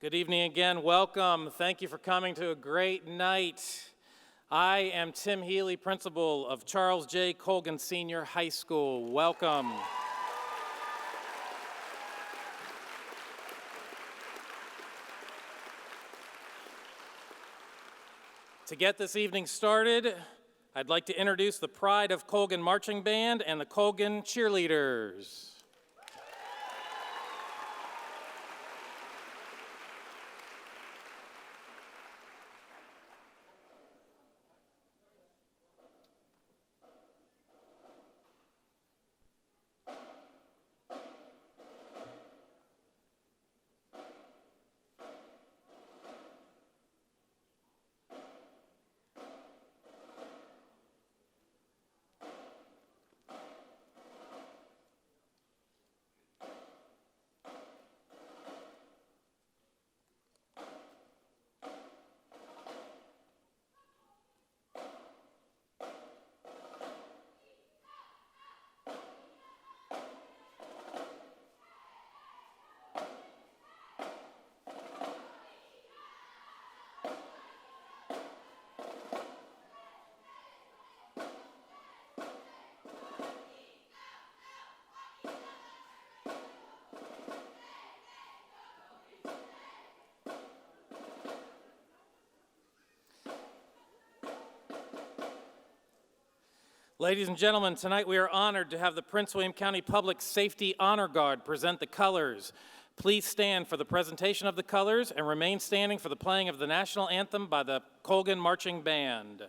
Good evening again. Welcome. Thank you for coming to a great night. I am Tim Healy, principal of Charles J. Colgan Senior High School. Welcome. To get this evening started, I'd like to introduce the Pride of Colgan Marching Band and the Colgan Cheerleaders. Ladies and gentlemen, tonight we are honored to have the Prince William County Public Safety Honor Guard present the colors. Please stand for the presentation of the colors and remain standing for the playing of the national anthem by the Colgan Marching Band.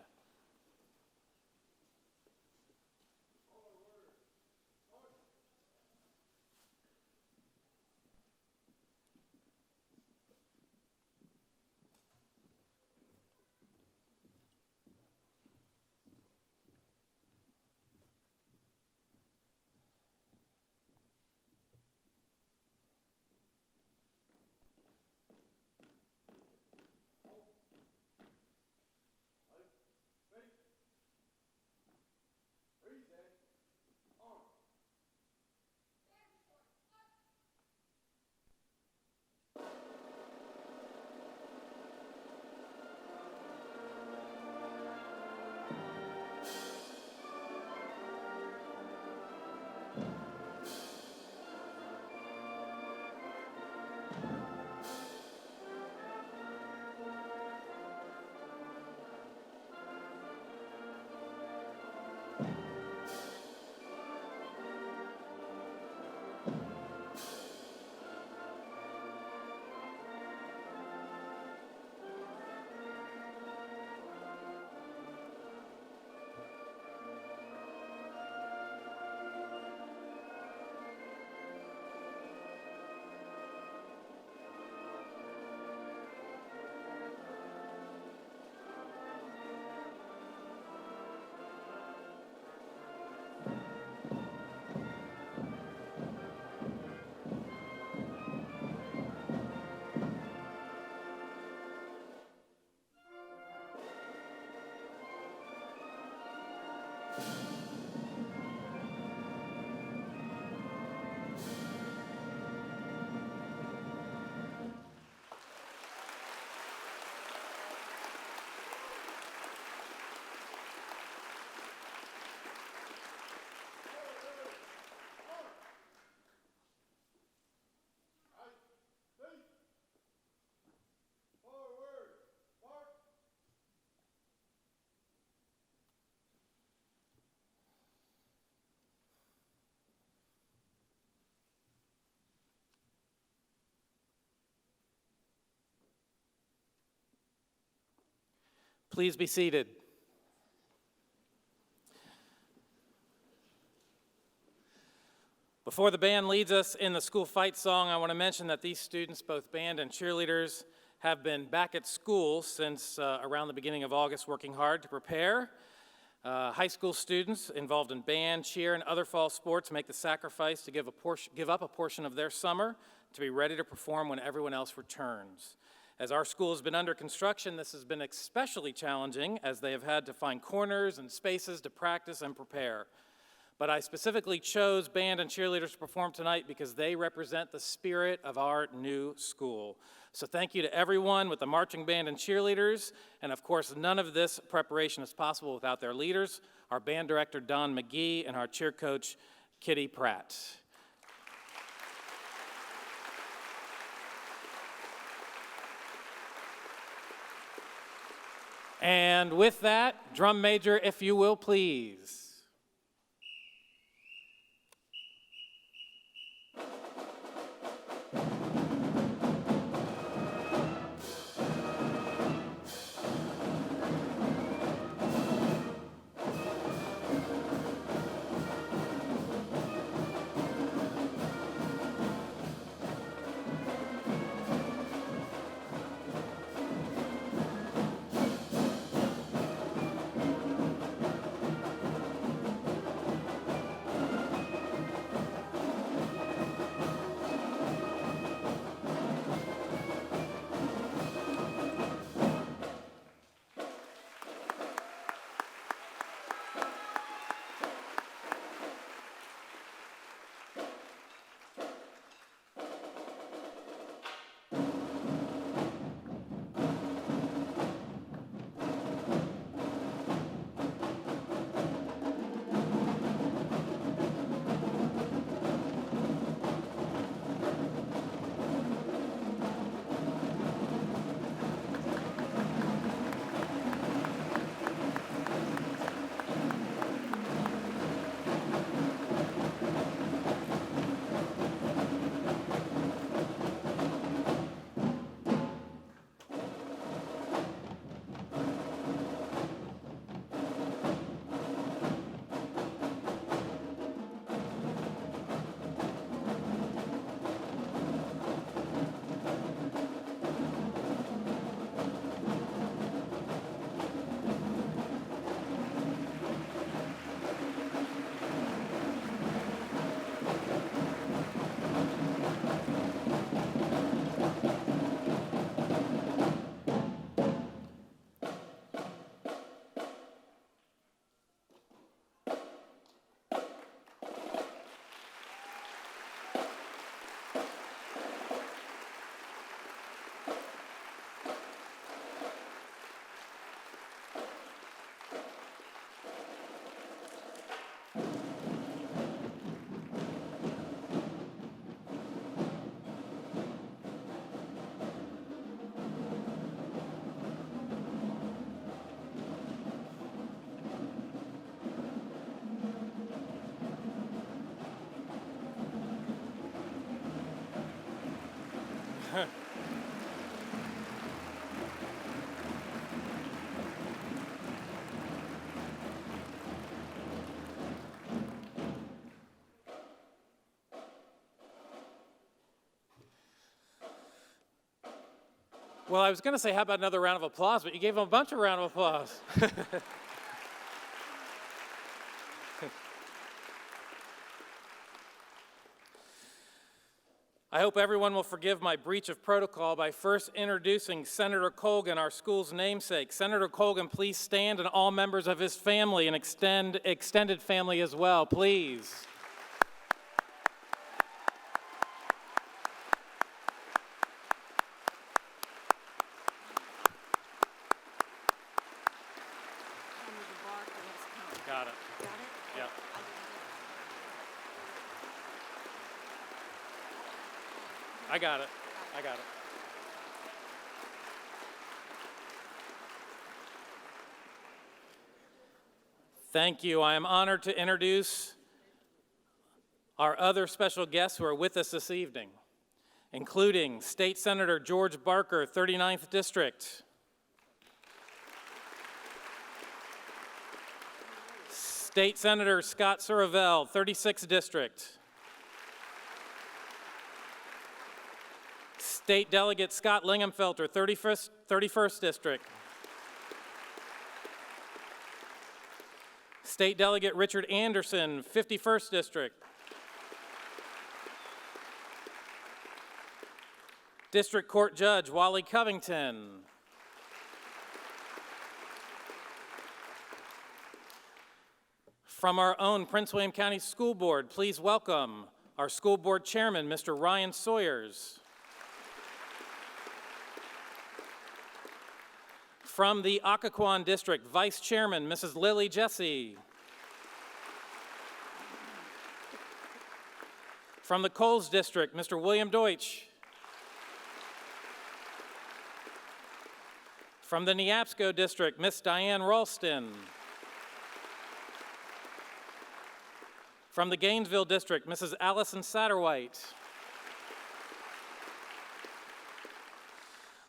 Please be seated. Before the band leads us in the school fight song, I want to mention that these students, both band and cheerleaders, have been back at school since around the beginning of August, working hard to prepare. High school students involved in band, cheer, and other fall sports make the sacrifice to give up a portion of their summer to be ready to perform when everyone else returns. As our school has been under construction, this has been especially challenging as they have had to find corners and spaces to practice and prepare. But I specifically chose band and cheerleaders to perform tonight because they represent the spirit of our new school. So thank you to everyone with the marching band and cheerleaders. And of course, none of this preparation is possible without their leaders, our band director, Don McGee, and our cheer coach, Kitty Pratt. And with that, drum major, if you will, please. Well, I was going to say, how about another round of applause, but you gave them a bunch of round of applause. I hope everyone will forgive my breach of protocol by first introducing Senator Colgan, our school's namesake. Senator Colgan, please stand, and all members of his family and extended family as well, please. Got it. Got it? Yep. I got it. I got it. Thank you. I am honored to introduce our other special guests who are with us this evening, including State Senator George Barker, 39th District. State Senator Scott Suravel, 36th District. State Delegate Scott Lingenfelter, 31st District. State Delegate Richard Anderson, 51st District. District Court Judge Wally Covington. From our own Prince William County School Board, please welcome our School Board Chairman, Mr. Ryan Sawyers. From the Occoquan District, Vice Chairman, Mrs. Lily Jesse. From the Coles District, Mr. William Deutsch. From the Neabsco District, Miss Diane Ralston. From the Gainesville District, Mrs. Allison Satterwhite.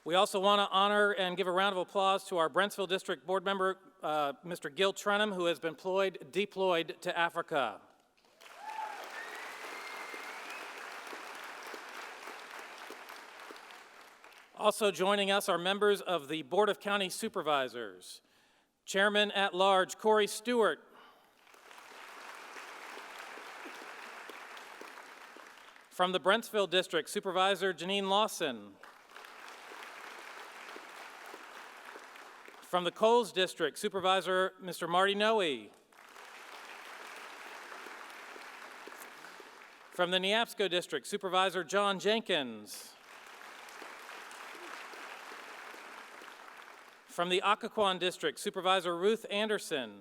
We also want to honor and give a round of applause to our Brentsville District Board member, Mr. Gil Trenham, who has been deployed to Africa. Also joining us are members of the Board of County Supervisors. Chairman at Large, Corey Stewart. From the Brentsville District, Supervisor Janine Lawson. From the Coles District, Supervisor Mr. Marty Noe. From the Neabsco District, Supervisor John Jenkins. From the Occoquan District, Supervisor Ruth Anderson.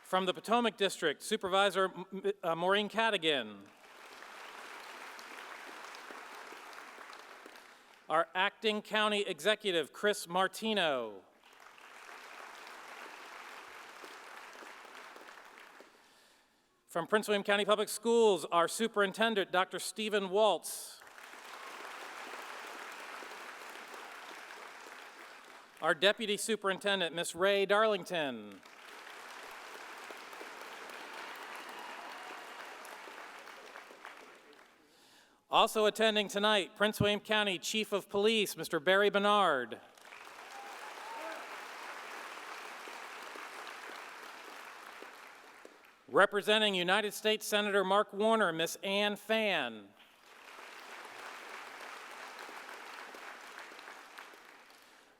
From the Potomac District, Supervisor Maureen Cadigan. Our Acting County Executive, Chris Martino. From Prince William County Public Schools, our Superintendent, Dr. Stephen Waltz. Our Deputy Superintendent, Miss Ray Darlington. Also attending tonight, Prince William County Chief of Police, Mr. Barry Bernard. Representing United States Senator Mark Warner, Miss Ann Phan.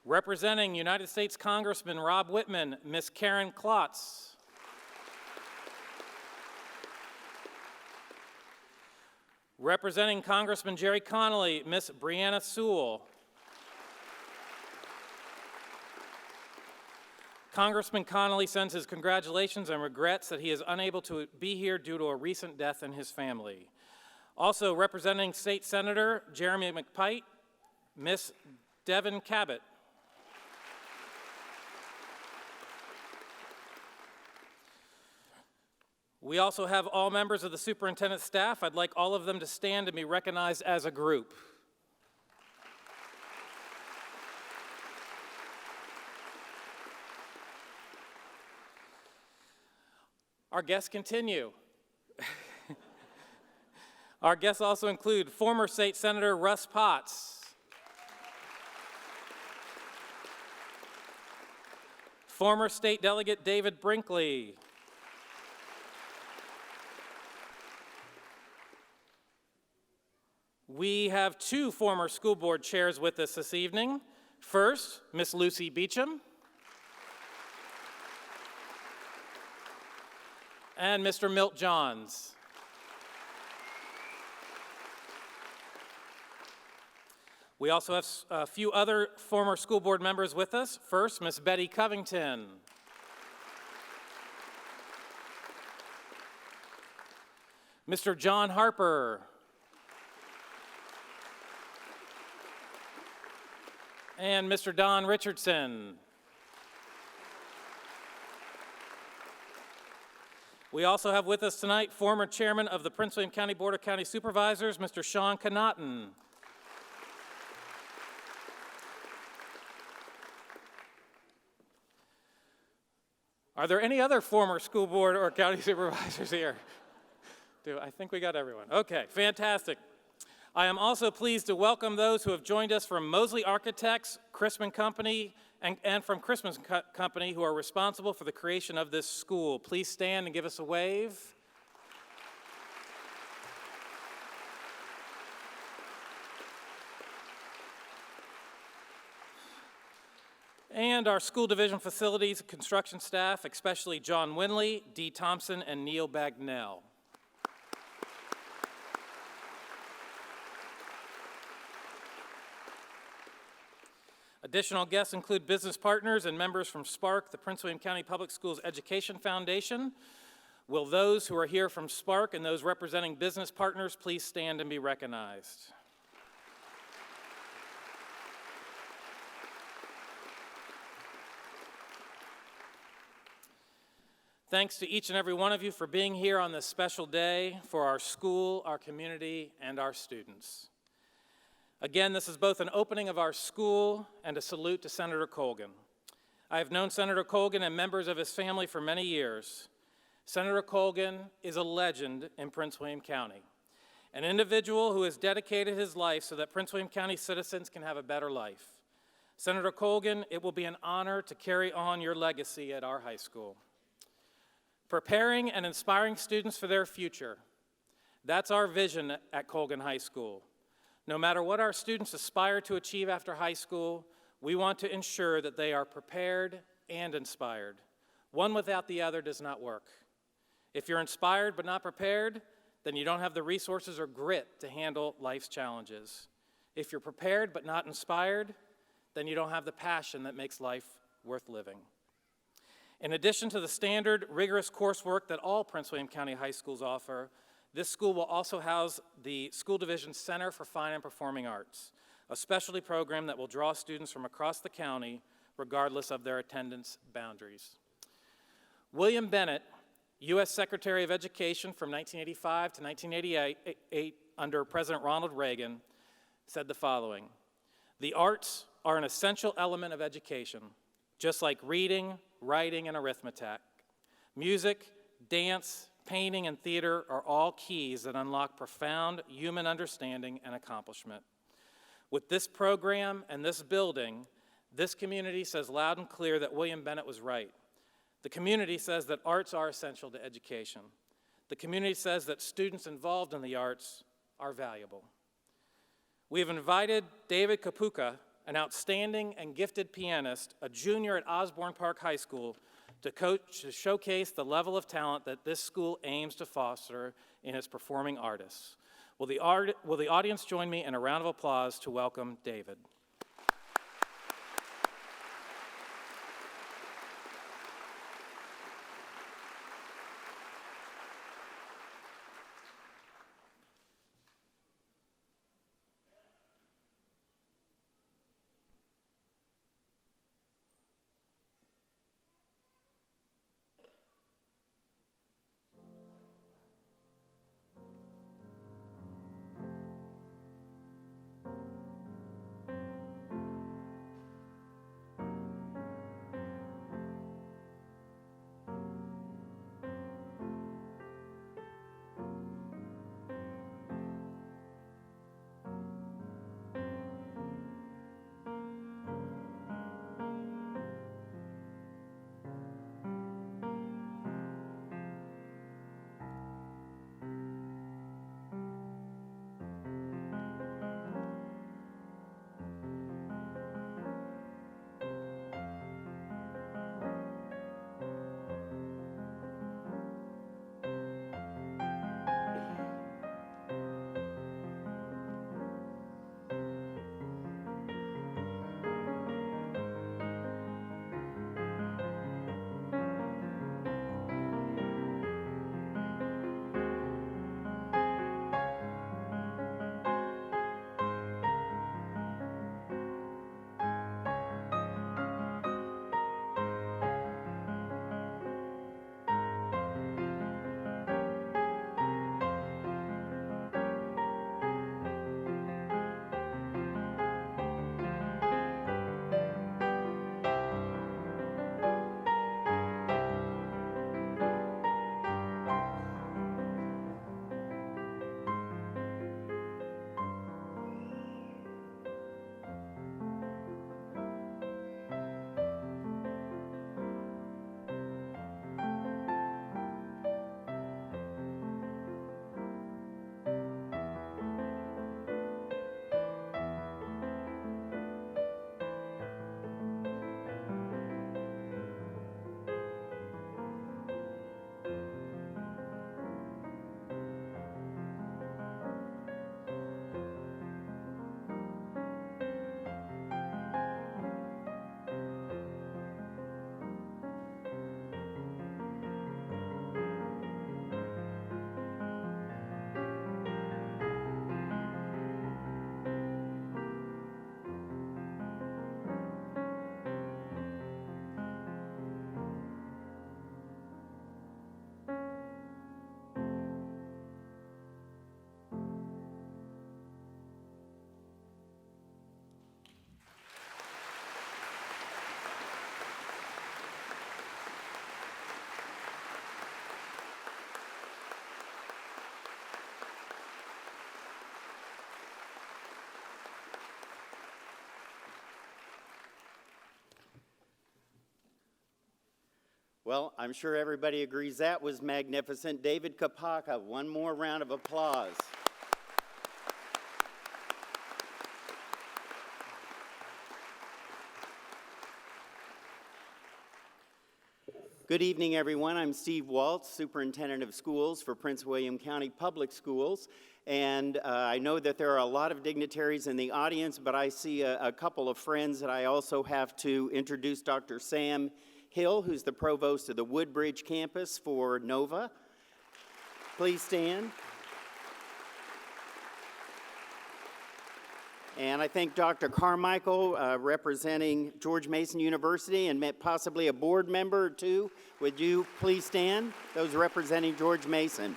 Representing United States Congressman Rob Whitman, Miss Karen Klotz. Representing Congressman Jerry Connolly, Miss Brianna Sewell. Congressman Connolly sends his congratulations and regrets that he is unable to be here due to a recent death in his family. Also representing State Senator Jeremy McPite, Miss Devin Cabot. We also have all members of the superintendent's staff. I'd like all of them to stand and be recognized as a group. Our guests continue. Our guests also include former State Senator Russ Potts, former State Delegate David Brinkley, we have two former school board chairs with us this evening. First, Miss Lucy Beecham and Mr. Milt Johns. We also have a few other former school board members with us. First, Miss Betty Covington. Mr. John Harper. And Mr. Don Richardson. We also have with us tonight former chairman of the Prince William County Board of County Supervisors, Mr. Sean Connaughton. Are there any other former school board or county supervisors here? I think we got everyone. Okay, fantastic. I am also pleased to welcome those who have joined us from Mosley Architects, Chrisman Company, and from Chrisman Company, who are responsible for the creation of this school. Please stand and give us a wave. And our school division facilities construction staff, especially John Winley, Dee Thompson, and Neil Bagnell. Additional guests include business partners and members from SPARK, the Prince William County Public Schools Education Foundation. Will those who are here from SPARK and those representing business partners please stand and be recognized? Thanks to each and every one of you for being here on this special day for our school, our community, and our students. Again, this is both an opening of our school and a salute to Senator Colgan. I have known Senator Colgan and members of his family for many years. Senator Colgan is a legend in Prince William County, an individual who has dedicated his life so that Prince William County citizens can have a better life. Senator Colgan, it will be an honor to carry on your legacy at our high school. Preparing and inspiring students for their future, that's our vision at Colgan High School. No matter what our students aspire to achieve after high school, we want to ensure that they are prepared and inspired. One without the other does not work. If you're inspired but not prepared, then you don't have the resources or grit to handle life's challenges. If you're prepared but not inspired, then you don't have the passion that makes life worth living. In addition to the standard, rigorous coursework that all Prince William County high schools offer, this school will also house the School Division Center for Fine and Performing Arts, a specialty program that will draw students from across the county regardless of their attendance boundaries. William Bennett, U.S. Secretary of Education from 1985 to 1988 under President Ronald Reagan, said the following: "The arts are an essential element of education, just like reading, writing, and arithmetic. Music, dance, painting, and theater are all keys that unlock profound human understanding and accomplishment. With this program and this building, this community says loud and clear that William Bennett was right. The community says that arts are essential to education. The community says that students involved in the arts are valuable." We have invited David Kapuka, an outstanding and gifted pianist, a junior at Osborne Park High School, to showcase the level of talent that this school aims to foster in its performing artists. Will the audience join me in a round of applause to welcome David? Well, I'm sure everybody agrees that was magnificent. David Kapaka, one more round of applause. Good evening, everyone. I'm Steve Waltz, Superintendent of Schools for Prince William County Public Schools. And I know that there are a lot of dignitaries in the audience, but I see a couple of friends that I also have to introduce. Dr. Sam Hill, who's the provost of the Woodbridge campus for NOVA. Please stand. And I think Dr. Carmichael, representing George Mason University, and possibly a board member or two. Would you please stand? Those representing George Mason.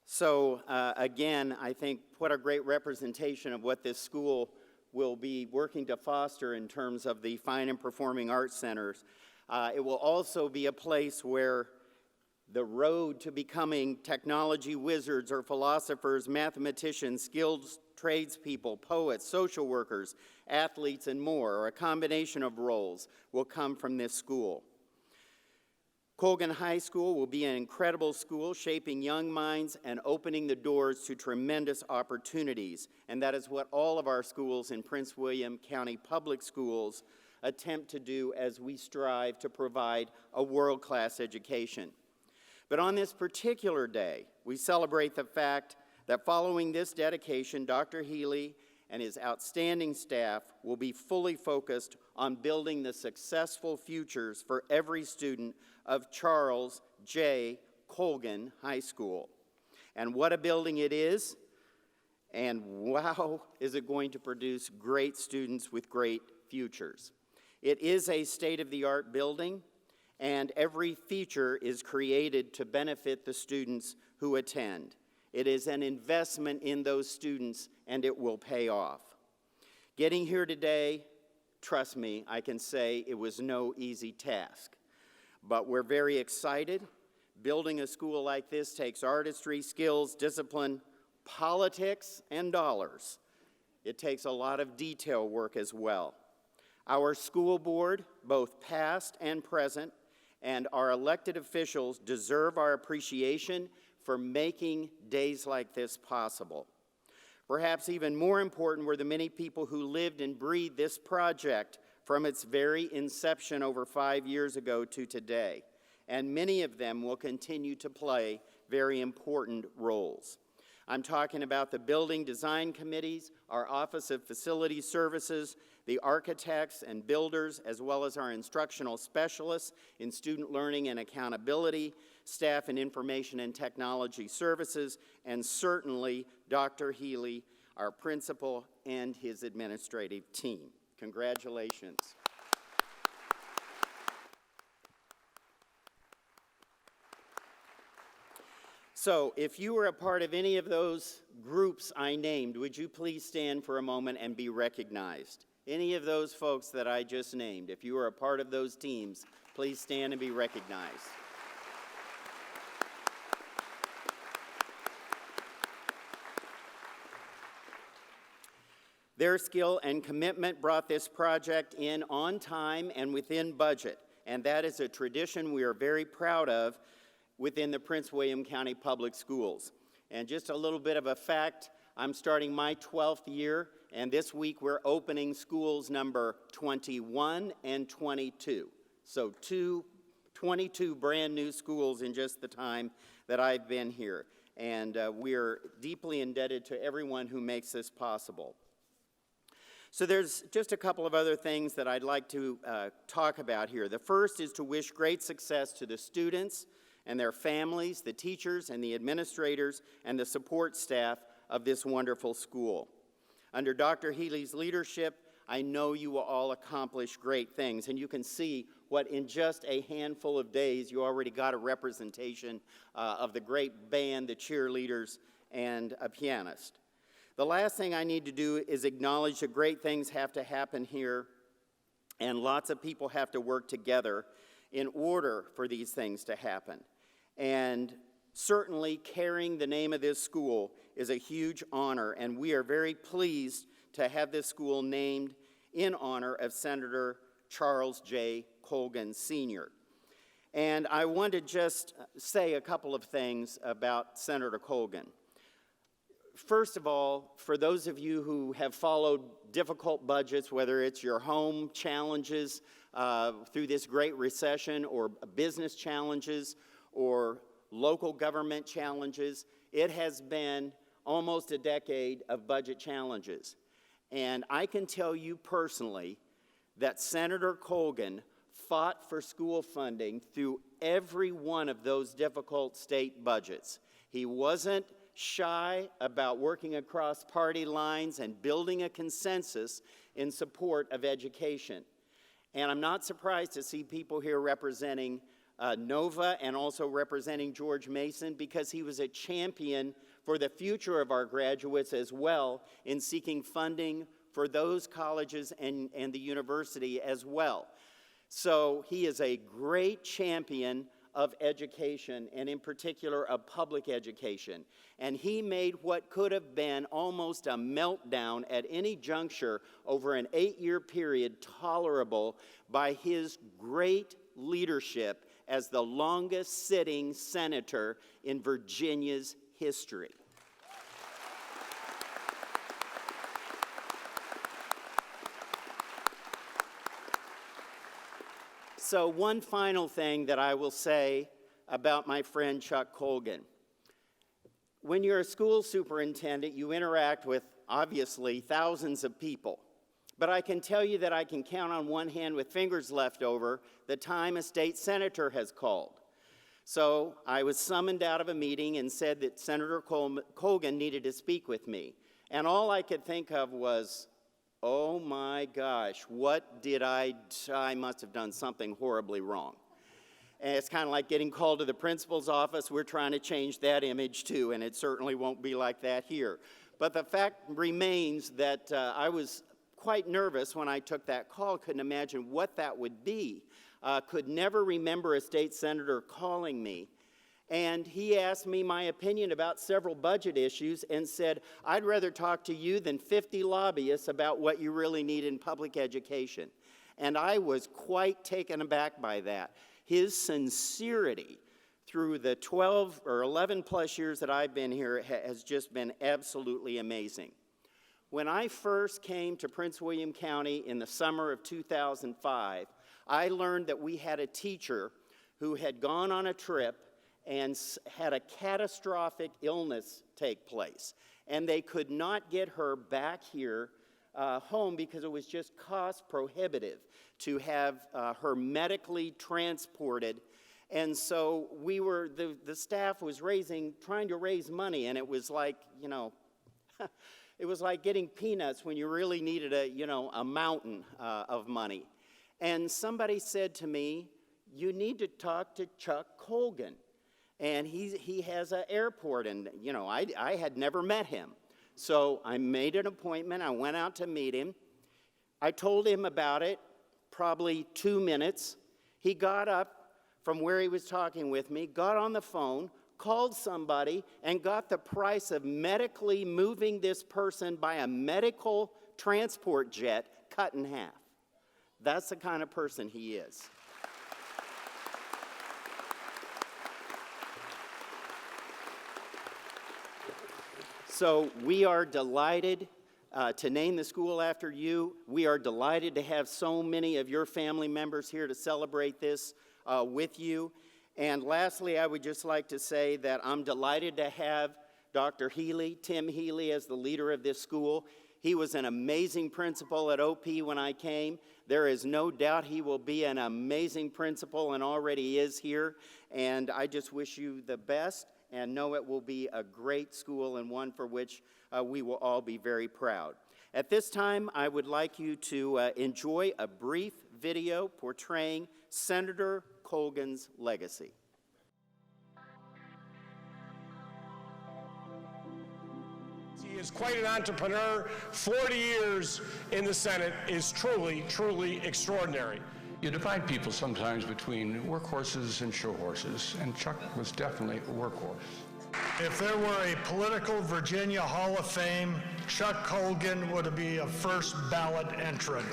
So again, I think what a great representation of what this school will be working to foster in terms of the fine and performing arts centers. It will also be a place where the road to becoming technology wizards or philosophers, mathematicians, skilled tradespeople, poets, social workers, athletes, and more, or a combination of roles, will come from this school. Colgan High School will be an incredible school, shaping young minds and opening the doors to tremendous opportunities. And that is what all of our schools in Prince William County Public Schools attempt to do as we strive to provide a world-class education. But on this particular day, we celebrate the fact that following this dedication, Dr. Healy and his outstanding staff will be fully focused on building the successful futures for every student of Charles J. Colgan High School. And what a building it is, and wow, is it going to produce great students with great futures. It is a state-of-the-art building, and every feature is created to benefit the students who attend. It is an investment in those students, and it will pay off. Getting here today, trust me, I can say it was no easy task. But we're very excited. Building a school like this takes artistry, skills, discipline, politics, and dollars. It takes a lot of detail work as well. Our school board, both past and present, and our elected officials deserve our appreciation for making days like this possible. Perhaps even more important were the many people who lived and breathed this project from its very inception over 5 years ago to today, and many of them will continue to play very important roles. I'm talking about the building design committees, our Office of Facility Services, the architects and builders, as well as our instructional specialists in student learning and accountability, staff in information and technology services, and certainly Dr. Healy, our principal, and his administrative team. Congratulations. So, if you were a part of any of those groups I named, would you please stand for a moment and be recognized? Any of those folks that I just named, if you were a part of those teams, please stand and be recognized. Their skill and commitment brought this project in on time and within budget, and that is a tradition we are very proud of within the Prince William County Public Schools. And just a little bit of a fact, I'm starting my 12th year, and this week we're opening schools number 21 and 22. So 22 brand new schools in just the time that I've been here. And we're deeply indebted to everyone who makes this possible. So there's just a couple of other things that I'd like to talk about here. The first is to wish great success to the students and their families, the teachers and the administrators, and the support staff of this wonderful school. Under Dr. Healy's leadership, I know you will all accomplish great things, and you can see what in just a handful of days you already got a representation of the great band, the cheerleaders, and a pianist. The last thing I need to do is acknowledge that great things have to happen here, and lots of people have to work together in order for these things to happen. And certainly carrying the name of this school is a huge honor, and we are very pleased to have this school named in honor of Senator Charles J. Colgan, Sr. And I want to just say a couple of things about Senator Colgan. First of all, for those of you who have followed difficult budgets, whether it's your home challenges through this great recession, or business challenges, or local government challenges, it has been almost a decade of budget challenges. And I can tell you personally that Senator Colgan fought for school funding through every one of those difficult state budgets. He wasn't shy about working across party lines and building a consensus in support of education. And I'm not surprised to see people here representing Nova and also representing George Mason, because he was a champion for the future of our graduates as well in seeking funding for those colleges and the university as well. So he is a great champion of education, and in particular of public education. And he made what could have been almost a meltdown at any juncture over an 8-year period tolerable by his great leadership as the longest sitting senator in Virginia's history. So one final thing that I will say about my friend Chuck Colgan. When you're a school superintendent, you interact with, obviously, thousands of people. But I can tell you that I can count on one hand with fingers left over the time a state senator has called. So I was summoned out of a meeting and said that Senator Colgan needed to speak with me. And all I could think of was, oh my gosh, what did I must have done something horribly wrong. And it's kind of like getting called to the principal's office. We're trying to change that image too, and it certainly won't be like that here. But the fact remains that I was quite nervous when I took that call. Couldn't imagine what that would be. Could never remember a state senator calling me. And he asked me my opinion about several budget issues and said, I'd rather talk to you than 50 lobbyists about what you really need in public education. And I was quite taken aback by that. His sincerity through the 12 or 11 plus years that I've been here has just been absolutely amazing. When I first came to Prince William County in the summer of 2005, I learned that we had a teacher who had gone on a trip and had a catastrophic illness take place. And they could not get her back here home because it was just cost prohibitive to have her medically transported. And so the staff was trying to raise money, and it was like, you know, it was like getting peanuts when you really needed a mountain of money. And somebody said to me, you need to talk to Chuck Colgan. And he has an airport, and, you know, I had never met him. So I made an appointment. I went out to meet him. I told him about it, probably 2 minutes. He got up from where he was talking with me, got on the phone, called somebody, and got the price of medically moving this person by a medical transport jet cut in half. That's the kind of person he is. So we are delighted to name the school after you. We are delighted to have so many of your family members here to celebrate this with you. And lastly, I would just like to say that I'm delighted to have Dr. Healy, Tim Healy, as the leader of this school. He was an amazing principal at OP when I came. There is no doubt he will be an amazing principal and already is here. And I just wish you the best and know it will be a great school and one for which we will all be very proud. At this time, I would like you to enjoy a brief video portraying Senator Colgan's legacy. He is quite an entrepreneur. 40 years in the Senate is truly, truly extraordinary. You divide people sometimes between workhorses and show horses, and Chuck was definitely a workhorse. If there were a political Virginia Hall of Fame, Chuck Colgan would be a first ballot entrant.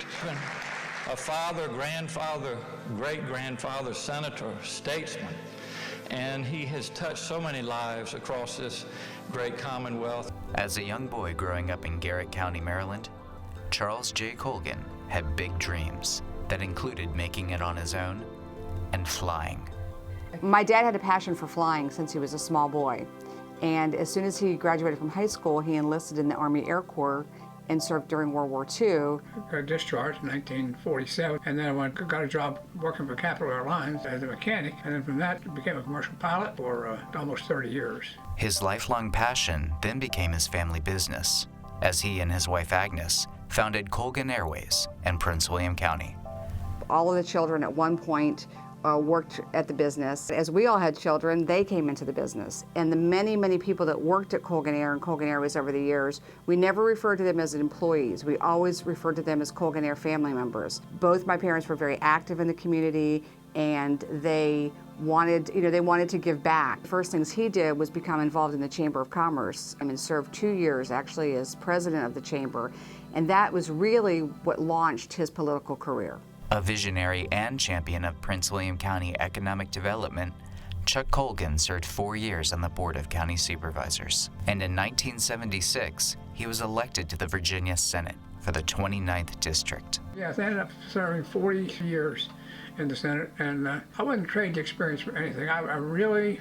A father, grandfather, great-grandfather, senator, statesman, and he has touched so many lives across this great Commonwealth. As a young boy growing up in Garrett County, Maryland, Charles J. Colgan had big dreams that included making it on his own and flying. My dad had a passion for flying since he was a small boy. And as soon as he graduated from high school, he enlisted in the Army Air Corps and served during World War II. I got discharged in 1947, and then I got a job working for Capital Airlines as a mechanic, and then from that I became a commercial pilot for almost 30 years. His lifelong passion then became his family business, as he and his wife Agnes founded Colgan Airways in Prince William County. All of the children at one point worked at the business. As we all had children, they came into the business. And the many, many people that worked at Colgan Air and Colgan Airways over the years, we never referred to them as employees. We always referred to them as Colgan Air family members. Both my parents were very active in the community, and they wanted to give back. The first things he did was become involved in the Chamber of Commerce and served 2 years actually as president of the chamber. And that was really what launched his political career. A visionary and champion of Prince William County economic development, Chuck Colgan served 4 years on the Board of County Supervisors. And in 1976, he was elected to the Virginia Senate for the 29th District. Yes, I ended up serving 40 years in the Senate, and I wouldn't trade the experience for anything. I really,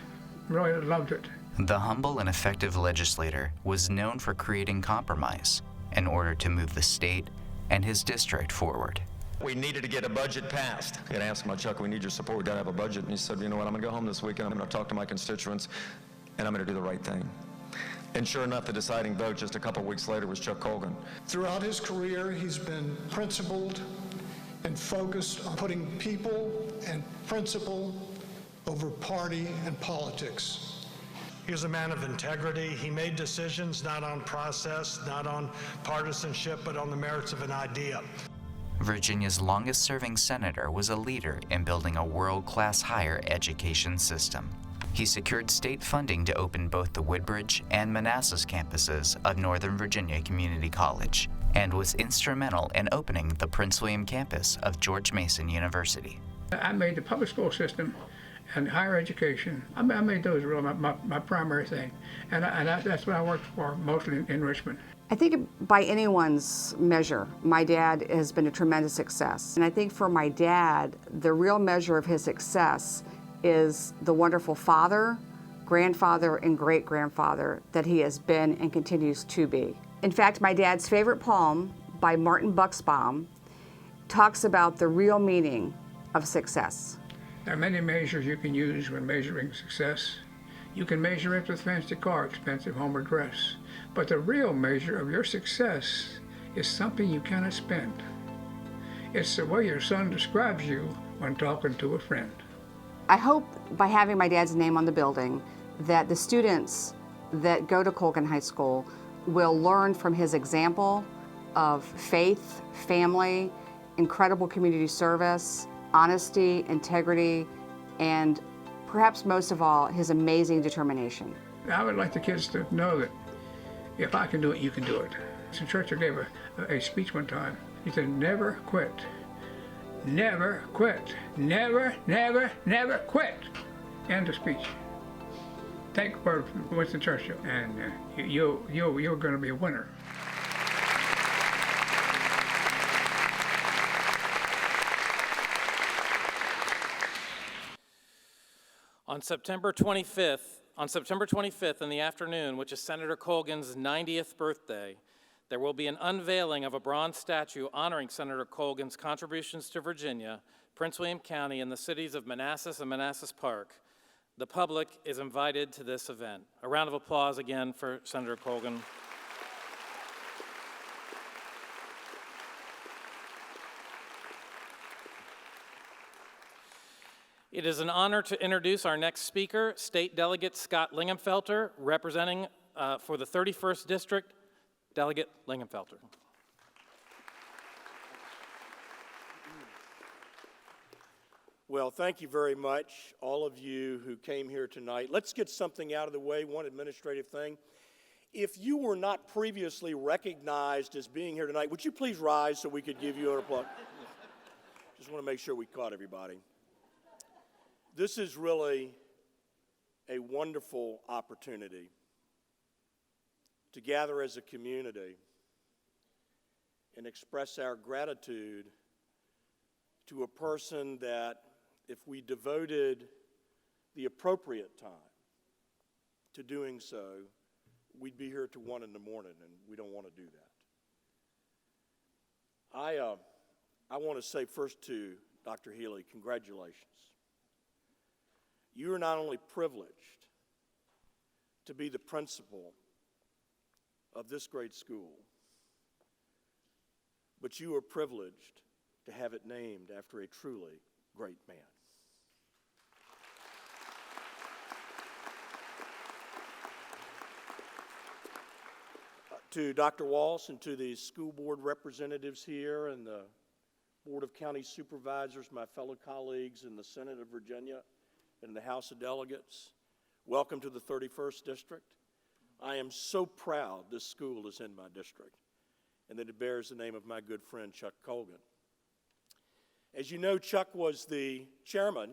really loved it. The humble and effective legislator was known for creating compromise in order to move the state and his district forward. We needed to get a budget passed. I asked my Chuck, we need your support, we gotta have a budget. And he said, you know what, I'm gonna go home this week and I'm gonna talk to my constituents and I'm gonna do the right thing. And sure enough, the deciding vote just a couple weeks later was Chuck Colgan. Throughout his career, he's been principled and focused on putting people and principle over party and politics. He was a man of integrity. He made decisions not on process, not on partisanship, but on the merits of an idea. Virginia's longest-serving senator was a leader in building a world-class higher education system. He secured state funding to open both the Woodbridge and Manassas campuses of Northern Virginia Community College, and was instrumental in opening the Prince William campus of George Mason University. I made the public school system and higher education, I made those really my primary thing. And that's what I worked for mostly in Richmond. I think by anyone's measure, my dad has been a tremendous success. And I think for my dad, the real measure of his success is the wonderful father, grandfather, and great-grandfather that he has been and continues to be. In fact, my dad's favorite poem by Martin Buxbaum talks about the real meaning of success. There are many measures you can use when measuring success. You can measure it with fancy car, expensive home or dress. But the real measure of your success is something you cannot spend. It's the way your son describes you when talking to a friend. I hope by having my dad's name on the building that the students that go to Colgan High School will learn from his example of faith, family, incredible community service, honesty, integrity, and perhaps most of all, his amazing determination. I would like the kids to know that if I can do it, you can do it. Mr. Churchill gave a speech one time. He said, never quit. Never quit. Never, never, never quit. End of speech. Take a word from Winston Churchill, and you're going to be a winner. On September 25th in the afternoon, which is Senator Colgan's 90th birthday, there will be an unveiling of a bronze statue honoring Senator Colgan's contributions to Virginia, Prince William County, and the cities of Manassas and Manassas Park. The public is invited to this event. A round of applause again for Senator Colgan. It is an honor to introduce our next speaker, State Delegate Scott Lingenfelter, representing for the 31st District, Delegate Lingenfelter. Well, thank you very much, all of you who came here tonight. Let's get something out of the way, one administrative thing. If you were not previously recognized as being here tonight, would you please rise so we could give you an applause? Just want to make sure we caught everybody. This is really a wonderful opportunity to gather as a community and express our gratitude to a person that, if we devoted the appropriate time to doing so, we'd be here to 1 in the morning, and we don't want to do that. I want to say first to Dr. Healy, congratulations. You are not only privileged to be the principal of this great school, but you are privileged to have it named after a truly great man. To Dr. Walsh and to the school board representatives here and the Board of County Supervisors, my fellow colleagues in the Senate of Virginia and the House of Delegates, welcome to the 31st District. I am so proud this school is in my district and that it bears the name of my good friend Chuck Colgan. As you know, Chuck was the chairman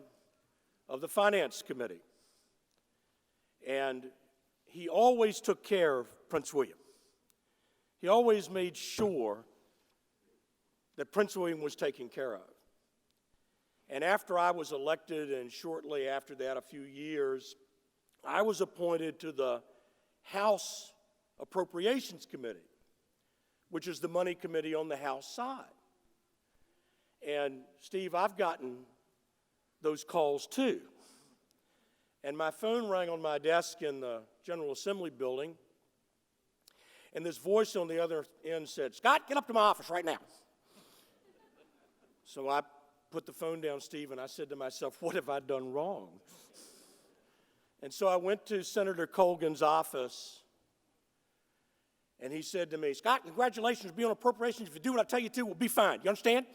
of the Finance Committee, and he always took care of Prince William. He always made sure that Prince William was taken care of. And after I was elected, and shortly after that, a few years, I was appointed to the House Appropriations Committee, which is the money committee on the House side. And Steve, I've gotten those calls too. And my phone rang on my desk in the General Assembly building, and this voice on the other end said, "Scott, get up to my office right now." So I put the phone down, Steve, and I said to myself, what have I done wrong? And so I went to Senator Colgan's office, and he said to me, "Scott, congratulations, be on appropriations. If you do what I tell you to, we'll be fine. You understand?"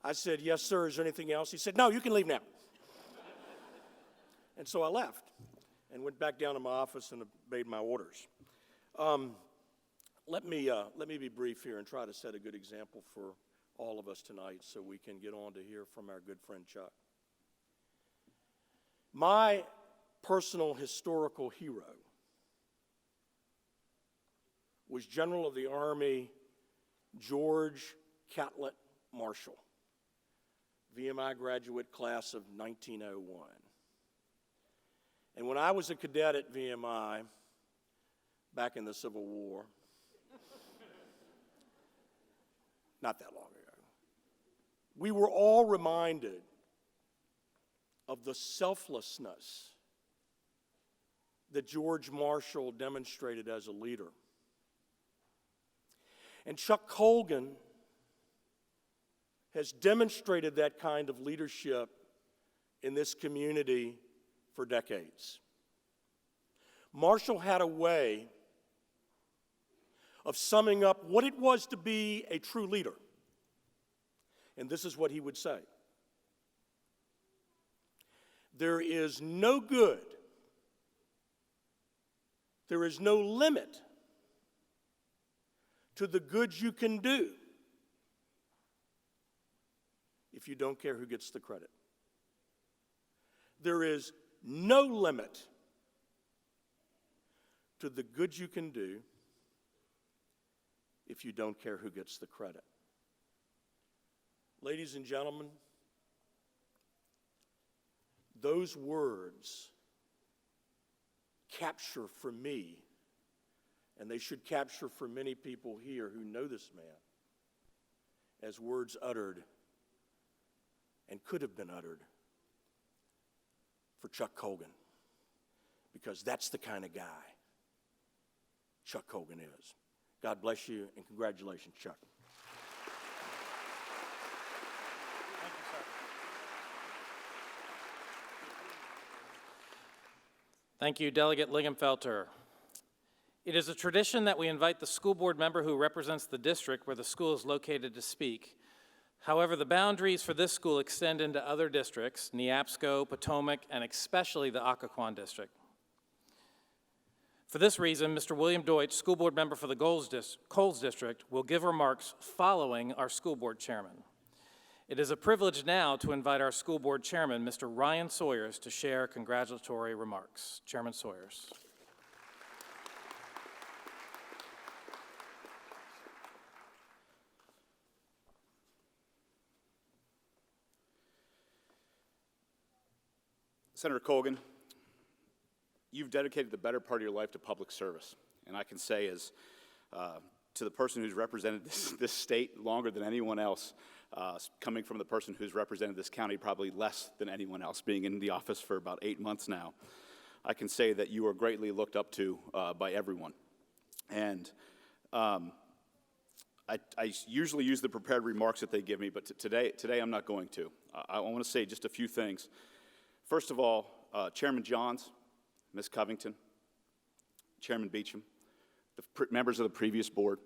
I said, "Yes, sir. Is there anything else?" He said, "No, you can leave now." And so I left and went back down to my office and obeyed my orders. Let me be brief here and try to set a good example for all of us tonight so we can get on to hear from our good friend Chuck. My personal historical hero was General of the Army George Catlett Marshall, VMI graduate class of 1901. And when I was a cadet at VMI back in the Civil War, not that long ago, we were all reminded of the selflessness that George Marshall demonstrated as a leader. And Chuck Colgan has demonstrated that kind of leadership in this community for decades. Marshall had a way of summing up what it was to be a true leader. And this is what he would say: there is no good, there is no limit to the good you can do if you don't care who gets the credit. There is no limit to the good you can do if you don't care who gets the credit. Ladies and gentlemen, those words capture for me, and they should capture for many people here who know this man, as words uttered and could have been uttered for Chuck Colgan, because that's the kind of guy Chuck Colgan is. God bless you, and congratulations, Chuck. Thank you, Delegate Lingenfelter. It is a tradition that we invite the school board member who represents the district where the school is located to speak. However, the boundaries for this school extend into other districts, Neabsco, Potomac, and especially the Occoquan district. For this reason, Mr. William Deutsch, school board member for the Coles District, will give remarks following our school board chairman. It is a privilege now to invite our school board chairman, Mr. Ryan Sawyers, to share congratulatory remarks. Chairman Sawyers. Senator Colgan, you've dedicated the better part of your life to public service. And I can say as to the person who's represented this state longer than anyone else, coming from the person who's represented this county probably less than anyone else, being in the office for about 8 months now, I can say that you are greatly looked up to by everyone. And I usually use the prepared remarks that they give me, but today I'm not going to. I want to say just a few things. First of all, Chairman Johns, Ms. Covington, Chairman Beecham, the members of the previous board,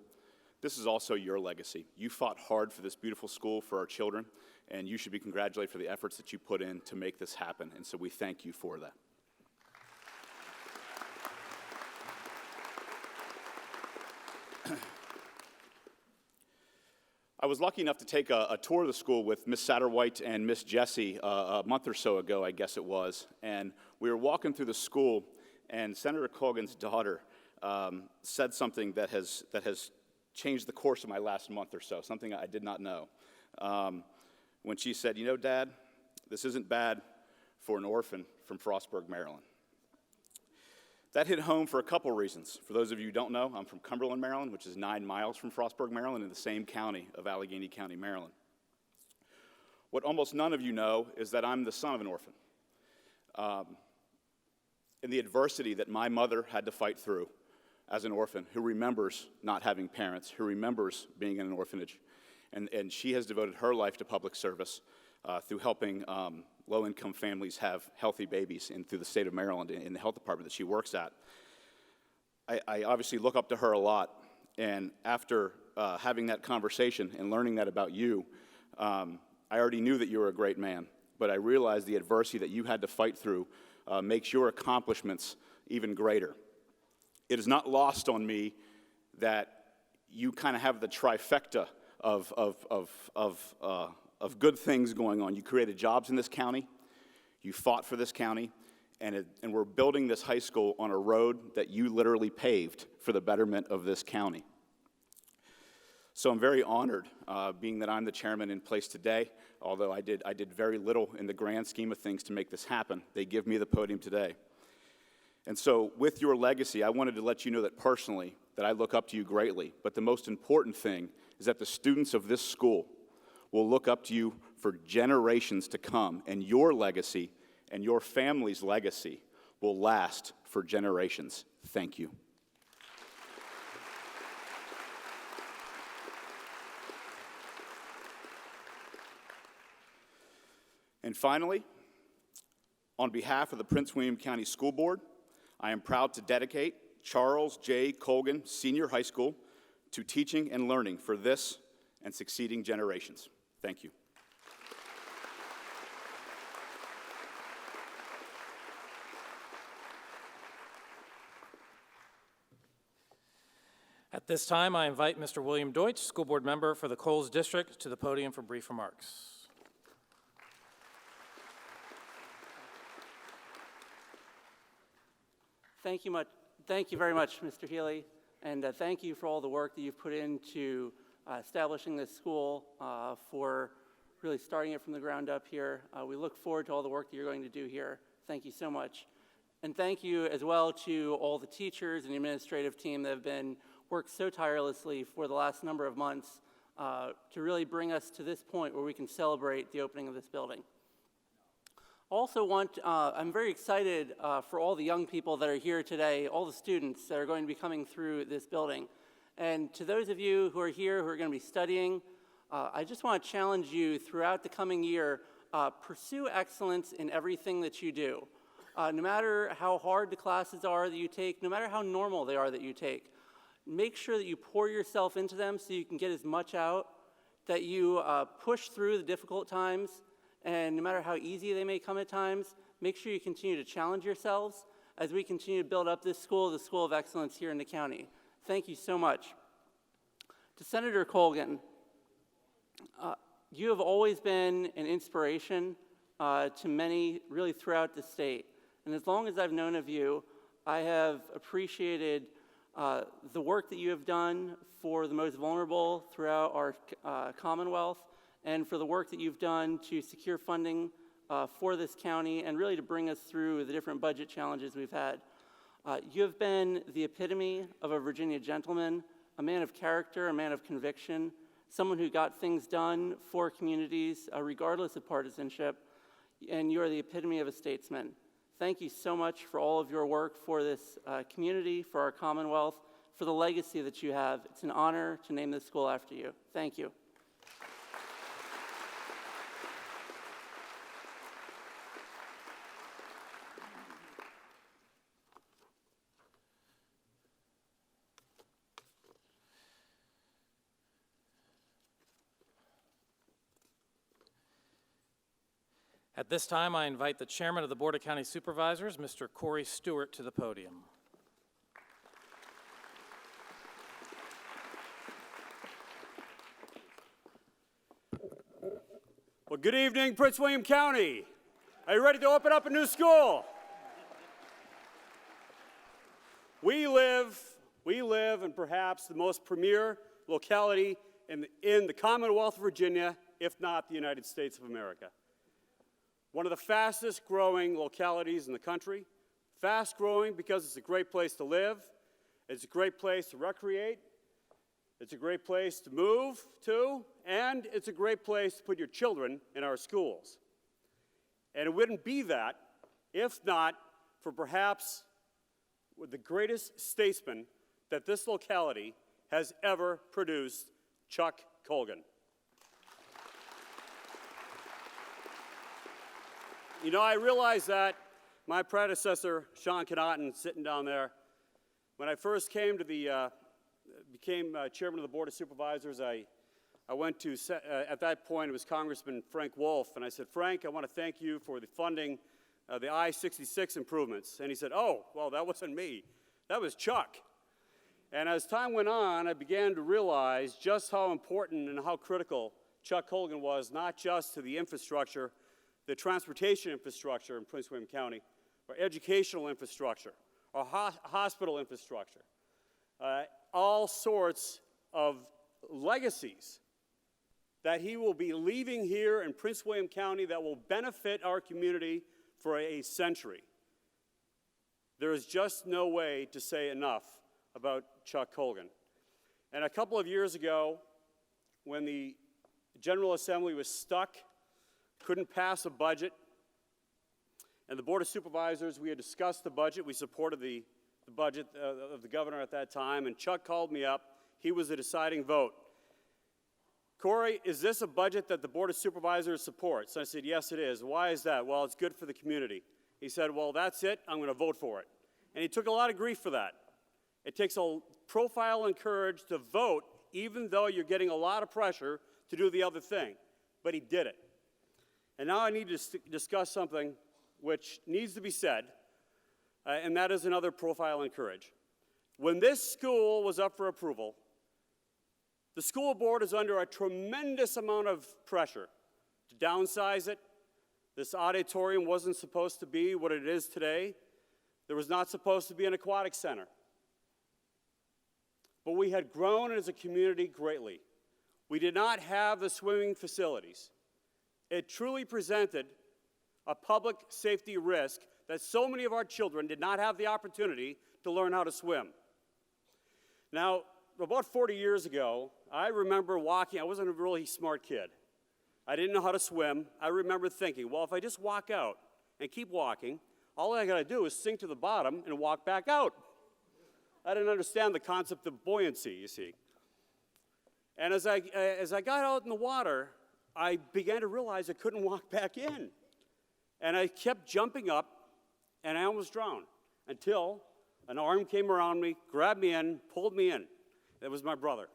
this is also your legacy. You fought hard for this beautiful school for our children, and you should be congratulated for the efforts that you put in to make this happen, and so we thank you for that. I was lucky enough to take a tour of the school with Miss Satterwhite and Miss Jessie a month or so ago, I guess it was, and we were walking through the school, and Senator Colgan's daughter said something that has changed the course of my last month or so, something I did not know. When she said, "You know, Dad, this isn't bad for an orphan from Frostburg, Maryland." That hit home for a couple reasons. For those of you who don't know, I'm from Cumberland, Maryland, which is 9 miles from Frostburg, Maryland, in the same county of Allegheny County, Maryland. What almost none of you know is that I'm the son of an orphan. And the adversity that my mother had to fight through as an orphan, who remembers not having parents, who remembers being in an orphanage, and she has devoted her life to public service through helping low-income families have healthy babies through the state of Maryland in the health department that she works at. I obviously look up to her a lot, and after having that conversation and learning that about you, I already knew that you were a great man, but I realized the adversity that you had to fight through makes your accomplishments even greater. It is not lost on me that you kind of have the trifecta of good things going on. You created jobs in this county, you fought for this county, and we're building this high school on a road that you literally paved for the betterment of this county. So I'm very honored, being that I'm the chairman in place today, although I did very little in the grand scheme of things to make this happen. They give me the podium today. And so with your legacy, I wanted to let you know that personally, that I look up to you greatly, but the most important thing is that the students of this school will look up to you for generations to come, and your legacy and your family's legacy will last for generations. Thank you. And finally, on behalf of the Prince William County School Board, I am proud to dedicate Charles J. Colgan Senior High School to teaching and learning for this and succeeding generations. Thank you. At this time, I invite Mr. William Deutsch, school board member for the Coles District, to the podium for brief remarks. Thank you very much, Mr. Healy, and thank you for all the work that you've put into establishing this school, for really starting it from the ground up here. We look forward to all the work that you're going to do here. Thank you so much. And thank you as well to all the teachers and the administrative team that have worked so tirelessly for the last number of months to really bring us to this point where we can celebrate the opening of this building. Also I'm very excited for all the young people that are here today, all the students that are going to be coming through this building. And to those of you who are here who are going to be studying, I just want to challenge you throughout the coming year, pursue excellence in everything that you do. No matter how hard the classes are that you take, no matter how normal they are that you take, make sure that you pour yourself into them so you can get as much out that you push through the difficult times, and no matter how easy they may come at times, make sure you continue to challenge yourselves as we continue to build up this school, the School of Excellence here in the county. Thank you so much. To Senator Colgan, you have always been an inspiration to many really throughout the state. And as long as I've known of you, I have appreciated the work that you have done for the most vulnerable throughout our Commonwealth, and for the work that you've done to secure funding for this county and really to bring us through the different budget challenges we've had. You have been the epitome of a Virginia gentleman, a man of character, a man of conviction, someone who got things done for communities regardless of partisanship, and you are the epitome of a statesman. Thank you so much for all of your work for this community, for our Commonwealth, for the legacy that you have. It's an honor to name this school after you. Thank you. At this time, I invite the Chairman of the Board of County Supervisors, Mr. Corey Stewart, to the podium. Well, good evening, Prince William County. Are you ready to open up a new school? We live in perhaps the most premier locality in the Commonwealth of Virginia, if not the United States of America. One of the fastest growing localities in the country. Fast growing because it's a great place to live, it's a great place to recreate, it's a great place to move to, and it's a great place to put your children in our schools. And it wouldn't be that if not for perhaps the greatest statesman that this locality has ever produced, Chuck Colgan. You know, I realize that my predecessor, Sean Connaughton, sitting down there, when I first came to became chairman of the Board of Supervisors, I went to, at that point, it was Congressman Frank Wolf, and I said, Frank, I want to thank you for the funding the I-66 improvements. And he said, oh, well, that wasn't me. That was Chuck. And as time went on, I began to realize just how important and how critical Chuck Colgan was, not just to the infrastructure, the transportation infrastructure in Prince William County, or educational infrastructure, or hospital infrastructure, all sorts of legacies that he will be leaving here in Prince William County that will benefit our community for a century. There is just no way to say enough about Chuck Colgan. And a couple of years ago, when the General Assembly was stuck, couldn't pass a budget, and the Board of Supervisors, we had discussed the budget. We supported the budget of the governor at that time, and Chuck called me up. He was the deciding vote. Corey, is this a budget that the Board of Supervisors supports? And I said, yes, it is. Why is that? Well, it's good for the community. He said, well, that's it. I'm going to vote for it. And he took a lot of grief for that. It takes a profile and courage to vote, even though you're getting a lot of pressure to do the other thing. But he did it. And now I need to discuss something which needs to be said, and that is another profile and courage. When this school was up for approval, the school board is under a tremendous amount of pressure to downsize it. This auditorium wasn't supposed to be what it is today. There was not supposed to be an aquatic center. But we had grown as a community greatly. We did not have the swimming facilities. It truly presented a public safety risk that so many of our children did not have the opportunity to learn how to swim. Now, about 40 years ago, I remember walking. I wasn't a really smart kid. I didn't know how to swim. I remember thinking, well, if I just walk out and keep walking, all I got to do is sink to the bottom and walk back out. I didn't understand the concept of buoyancy, you see. And as I got out in the water, I began to realize I couldn't walk back in. And I kept jumping up, and I almost drowned until an arm came around me, grabbed me in, pulled me in. That was my brother.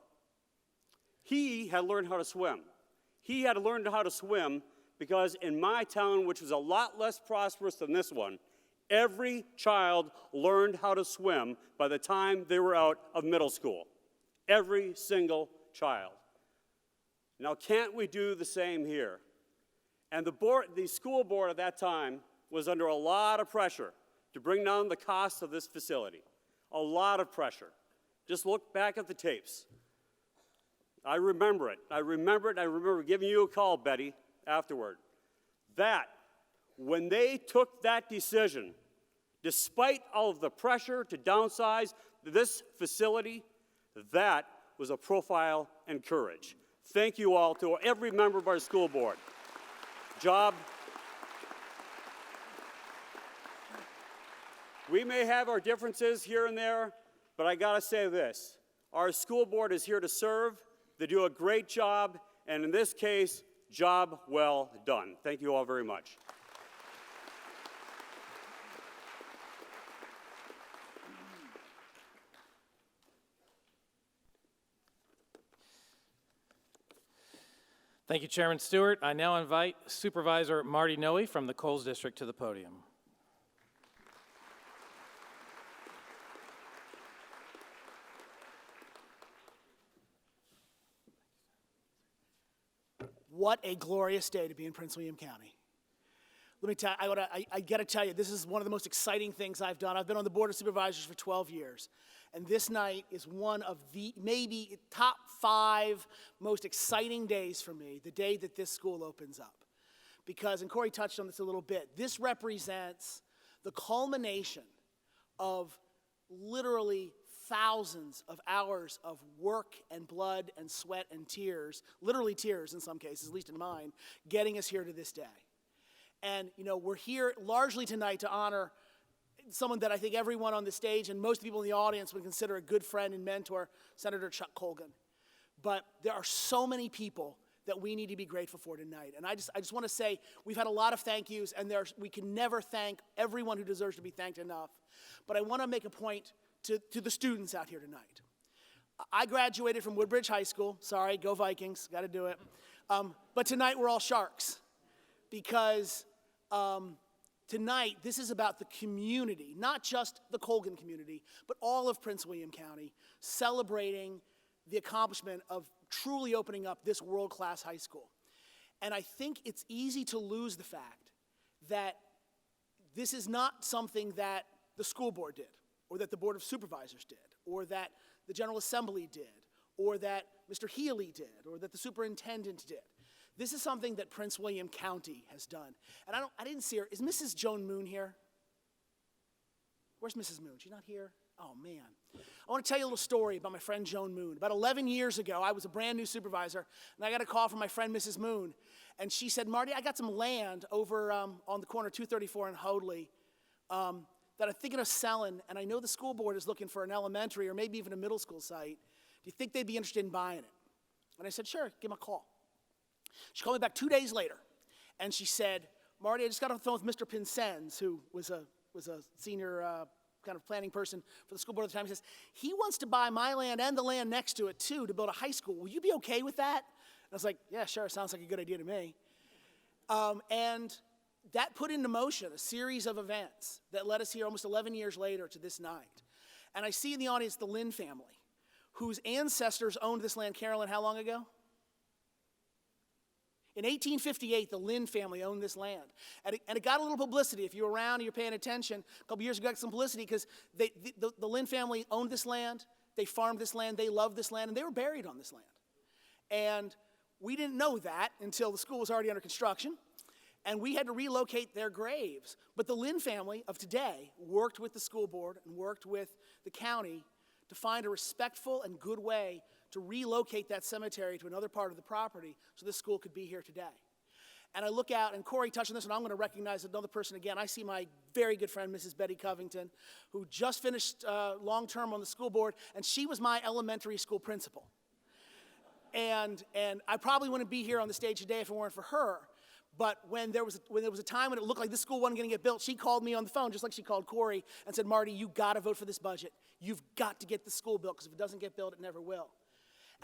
he had learned how to swim. He had learned how to swim because in my town, which was a lot less prosperous than this one, every child learned how to swim by the time they were out of middle school. Every single child. Now, can't we do the same here? And the school board at that time was under a lot of pressure to bring down the cost of this facility. A lot of pressure. Just look back at the tapes. I remember it. I remember giving you a call, Betty, afterward. That, when they took that decision, despite all of the pressure to downsize this facility, that was a profile and courage. Thank you all, to every member of our school board. We may have our differences here and there, but I gotta say this. Our school board is here to serve. They do a great job, and in this case, job well done. Thank you all very much. Thank you, Chairman Stewart. I now invite Supervisor Marty Noe from the Coles District to the podium. What a glorious day to be in Prince William County. Let me tell you, I got to tell you, this is one of the most exciting things I've done. I've been on the Board of Supervisors for 12 years, and this night is one of the maybe top 5 most exciting days for me, the day that this school opens up. Because, and Corey touched on this a little bit, this represents the culmination of literally thousands of hours of work and blood and sweat and tears, literally tears in some cases, at least in mine, getting us here to this day. And, you know, we're here largely tonight to honor someone that I think everyone on the stage and most people in the audience would consider a good friend and mentor, Senator Chuck Colgan. But there are so many people that we need to be grateful for tonight. And I just want to say we've had a lot of thank yous, and we can never thank everyone who deserves to be thanked enough. But I want to make a point to the students out here tonight. I graduated from Woodbridge High School. Sorry, go Vikings, got to do it. But tonight we're all Sharks because tonight this is about the community, not just the Colgan community, but all of Prince William County, celebrating the accomplishment of truly opening up this world-class high school. And I think it's easy to lose the fact that this is not something that the school board did, or that the Board of Supervisors did, or that the General Assembly did, or that Mr. Healy did, or that the superintendent did. This is something that Prince William County has done. And I didn't see her. Is Mrs. Joan Moon here? Where's Mrs. Moon? She's not here? Oh, man. I want to tell you a little story about my friend Joan Moon. About 11 years ago, I was a brand new supervisor, and I got a call from my friend Mrs. Moon. And she said, Marty, I got some land over on the corner 234 in Hoadley that I'm thinking of selling, and I know the school board is looking for an elementary or maybe even a middle school site. Do you think they'd be interested in buying it? And I said, sure, give them a call. She called me back 2 days later, and she said, Marty, I just got off the phone with Mr. Pinsens, who was a senior kind of planning person for the school board at the time. He says, he wants to buy my land and the land next to it, too, to build a high school. Will you be okay with that? And I was like, yeah, sure, sounds like a good idea to me. And that put into motion a series of events that led us here almost 11 years later to this night. And I see in the audience the Lynn family, whose ancestors owned this land. Carolyn, how long ago? In 1858, the Lynn family owned this land. And it got a little publicity. If you're around and you're paying attention, a couple years ago, got some publicity because the Lynn family owned this land, they farmed this land, they loved this land, and they were buried on this land. And we didn't know that until the school was already under construction, and we had to relocate their graves. But the Lynn family of today worked with the school board and worked with the county to find a respectful and good way to relocate that cemetery to another part of the property so this school could be here today. And I look out, and Corey touched on this, and I'm going to recognize another person again. I see my very good friend, Mrs. Betty Covington, who just finished long-term on the school board, and she was my elementary school principal. And I probably wouldn't be here on the stage today if it weren't for her. But when there was a time when it looked like this school wasn't going to get built, she called me on the phone, just like she called Corey, and said, Marty, you got to vote for this budget. You've got to get the school built, because if it doesn't get built, it never will.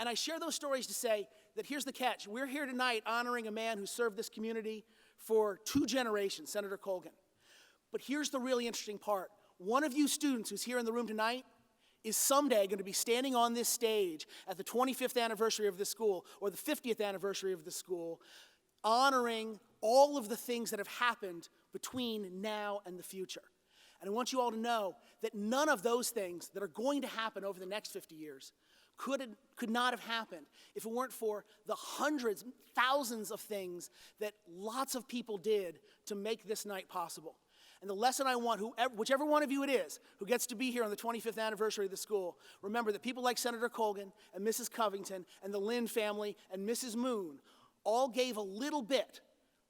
And I share those stories to say that here's the catch. We're here tonight honoring a man who served this community for 2 generations, Senator Colgan. But here's the really interesting part. One of you students who's here in the room tonight is someday going to be standing on this stage at the 25th anniversary of the school or the 50th anniversary of the school, honoring all of the things that have happened between now and the future. And I want you all to know that none of those things that are going to happen over the next 50 years could not have happened if it weren't for the hundreds, thousands of things that lots of people did to make this night possible. And the lesson I want, whichever one of you it is who gets to be here on the 25th anniversary of the school, remember that people like Senator Colgan and Mrs. Covington and the Lynn family and Mrs. Moon all gave a little bit,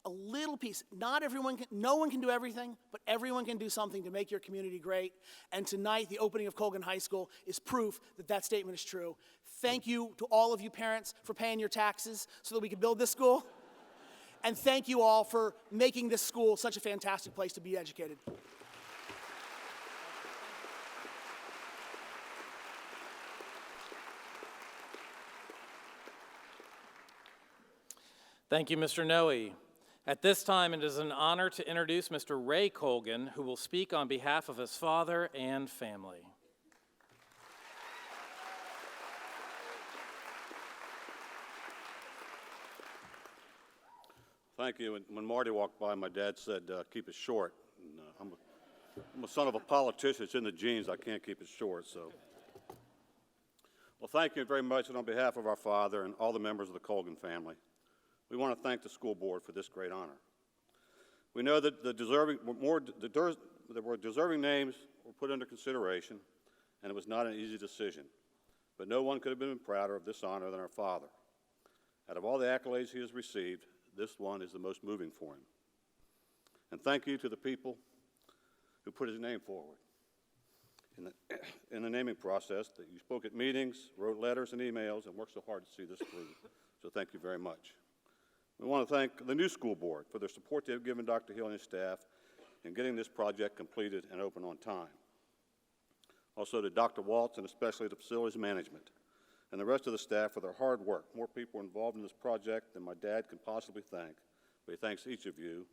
a little piece. No one can do everything, but everyone can do something to make your community great. And tonight, the opening of Colgan High School is proof that that statement is true. Thank you to all of you parents for paying your taxes so that we can build this school. And thank you all for making this school such a fantastic place to be educated. Thank you, Mr. Noe. At this time, it is an honor to introduce Mr. Ray Colgan, who will speak on behalf of his father and family. Thank you. When Marty walked by, my dad said, keep it short. And, I'm a son of a politician. It's in the genes. I can't keep it short. So, well, thank you very much. And on behalf of our father and all the members of the Colgan family, we want to thank the school board for this great honor. We know that there were deserving names were put under consideration, and it was not an easy decision. But no one could have been prouder of this honor than our father. Out of all the accolades he has received, this one is the most moving for him. And thank you to the people who put his name forward in the naming process, that you spoke at meetings, wrote letters and emails, and worked so hard to see this through. So thank you very much. We want to thank the new school board for their support they have given Dr. Hill and his staff in getting this project completed and open on time. Also to Dr. Waltz, and especially the facilities management and the rest of the staff for their hard work. More people are involved in this project than my dad can possibly thank, but he thanks each of you,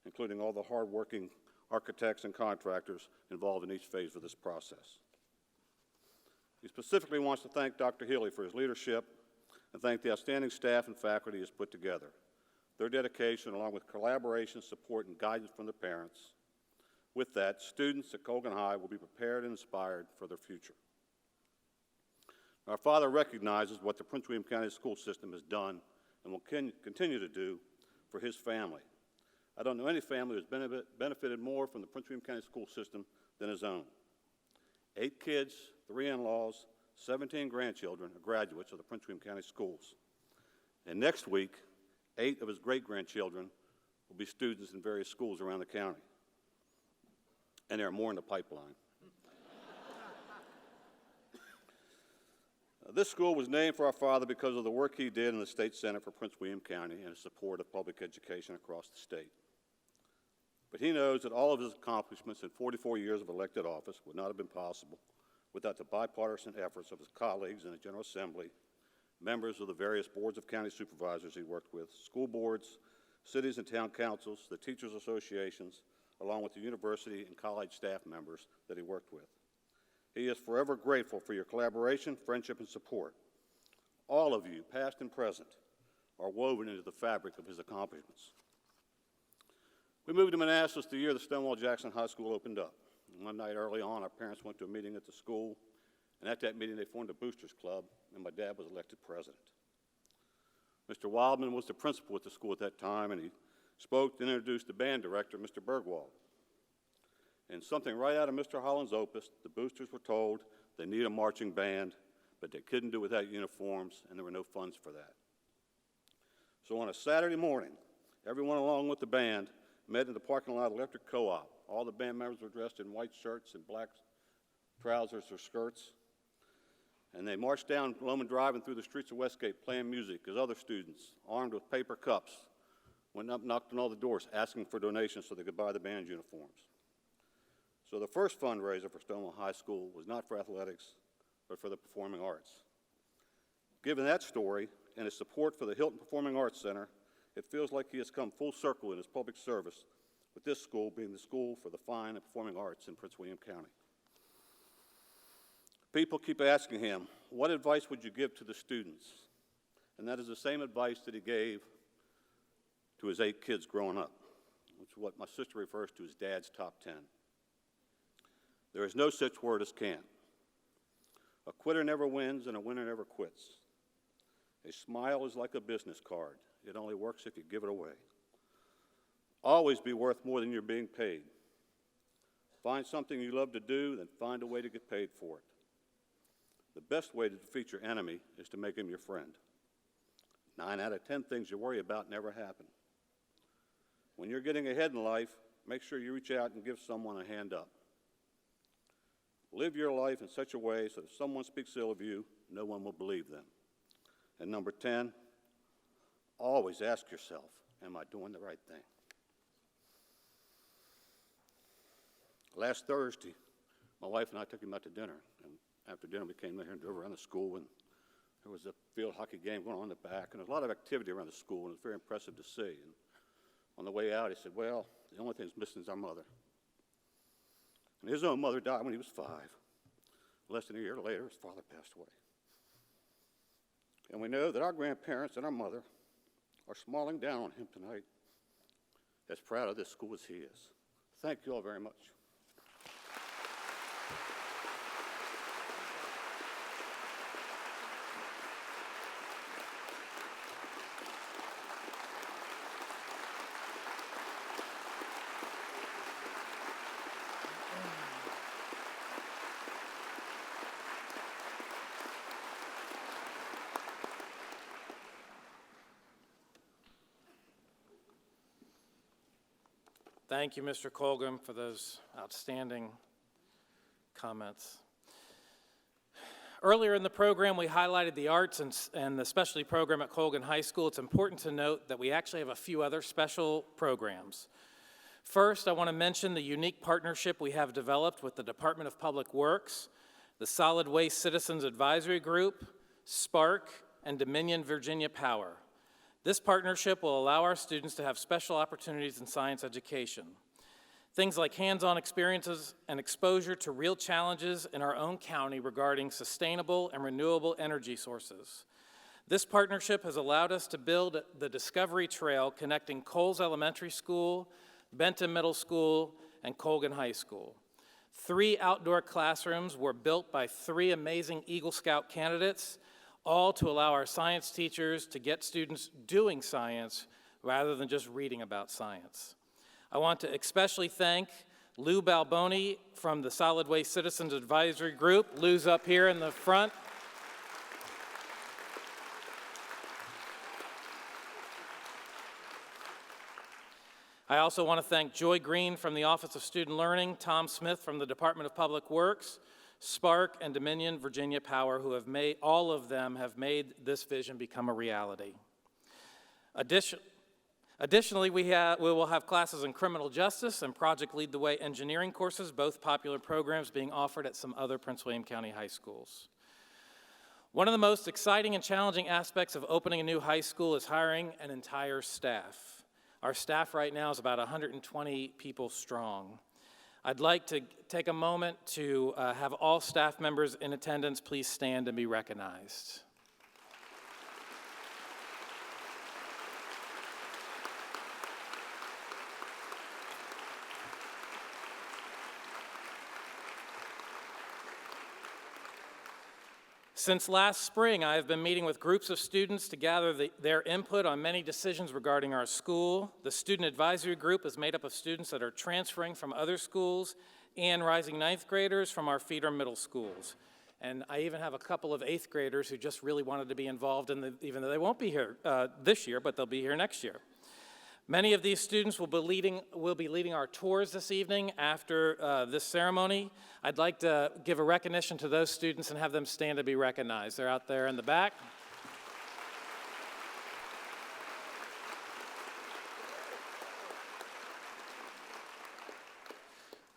including all the hard-working architects and contractors involved in each phase of this process. He specifically wants to thank Dr. Healy for his leadership and thank the outstanding staff and faculty he has put together. Their dedication, along with collaboration, support, and guidance from the parents. With that, students at Colgan High will be prepared and inspired for their future. Our father recognizes what the Prince William County school system has done and will continue to do for his family. I don't know any family who has benefited more from the Prince William County school system than his own. 8 kids, 3 in-laws, 17 grandchildren are graduates of the Prince William County schools. And next week, 8 of his great-grandchildren will be students in various schools around the county. And there are more in the pipeline. This school was named for our father because of the work he did in the State Senate for Prince William County and his support of public education across the state. But he knows that all of his accomplishments in 44 years of elected office would not have been possible without the bipartisan efforts of his colleagues in the General Assembly, members of the various boards of county supervisors he worked with, school boards, cities and town councils, the teachers' associations, along with the university and college staff members that he worked with. He is forever grateful for your collaboration, friendship, and support. All of you, past and present, are woven into the fabric of his accomplishments. We moved to Manassas the year the Stonewall Jackson High School opened up. And one night early on, our parents went to a meeting at the school, and at that meeting they formed a boosters club, and my dad was elected president. Mr. Wildman was the principal at the school at that time, and he spoke and introduced the band director, Mr. Bergwald. And something right out of Mr. Holland's opus, the boosters were told they need a marching band, but they couldn't do it without uniforms, and there were no funds for that. So on a Saturday morning, everyone along with the band met in the parking lot of Electric Co-op. All the band members were dressed in white shirts and black trousers or skirts, and they marched down Loman Drive and through the streets of Westgate playing music as other students, armed with paper cups, went up and knocked on all the doors asking for donations so they could buy the band uniforms. So the first fundraiser for Stonewall High School was not for athletics, but for the performing arts. Given that story and his support for the Hilton Performing Arts Center, it feels like he has come full circle in his public service, with this school being the school for the fine and performing arts in Prince William County. People keep asking him, what advice would you give to the students? And that is the same advice that he gave to his 8 kids growing up, which is what my sister refers to as Dad's top 10. There is no such word as can't. A quitter never wins and a winner never quits. A smile is like a business card. It only works if you give it away. Always be worth more than you're being paid. Find something you love to do, then find a way to get paid for it. The best way to defeat your enemy is to make him your friend. 9 out of 10 things you worry about never happen. When you're getting ahead in life, make sure you reach out and give someone a hand up. Live your life in such a way so if someone speaks ill of you, no one will believe them. And number 10, always ask yourself, am I doing the right thing? Last Thursday, my wife and I took him out to dinner, and after dinner we came there and drove around the school, and there was a field hockey game going on in the back, and there was a lot of activity around the school, and it was very impressive to see. And on the way out, he said, well, the only thing that's missing is our mother. And his own mother died when he was 5. Less than a year later, his father passed away. And we know that our grandparents and our mother are smiling down on him tonight, as proud of this school as he is. Thank you all very much. Thank you, Mr. Colgan, for those outstanding comments. Earlier in the program, we highlighted the arts and the specialty program at Colgan High School. It's important to note that we actually have a few other special programs. First, I want to mention the unique partnership we have developed with the Department of Public Works, the Solid Waste Citizens Advisory Group, Spark, and Dominion Virginia Power. This partnership will allow our students to have special opportunities in science education. Things like hands-on experiences and exposure to real challenges in our own county regarding sustainable and renewable energy sources. This partnership has allowed us to build the Discovery Trail connecting Coles Elementary School, Benton Middle School, and Colgan High School. 3 outdoor classrooms were built by 3 amazing Eagle Scout candidates, all to allow our science teachers to get students doing science rather than just reading about science. I want to especially thank Lou Balboni from the Solid Waste Citizens Advisory Group. Lou's up here in the front. I also want to thank Joy Green from the Office of Student Learning, Tom Smith from the Department of Public Works, Spark, and Dominion Virginia Power, who have made, all of them have made this vision become a reality. Additionally, we will have classes in criminal justice and Project Lead the Way engineering courses, both popular programs being offered at some other Prince William County high schools. One of the most exciting and challenging aspects of opening a new high school is hiring an entire staff. Our staff right now is about 120 people strong. I'd like to take a moment to have all staff members in attendance please stand and be recognized. Since last spring, I have been meeting with groups of students to gather their input on many decisions regarding our school. The Student Advisory Group is made up of students that are transferring from other schools and rising 9th graders from our feeder middle schools. And I even have a couple of 8th graders who just really wanted to be involved, even though they won't be here this year, but they'll be here next year. Many of these students will be leading our tours this evening after this ceremony. I'd like to give a recognition to those students and have them stand to be recognized. They're out there in the back.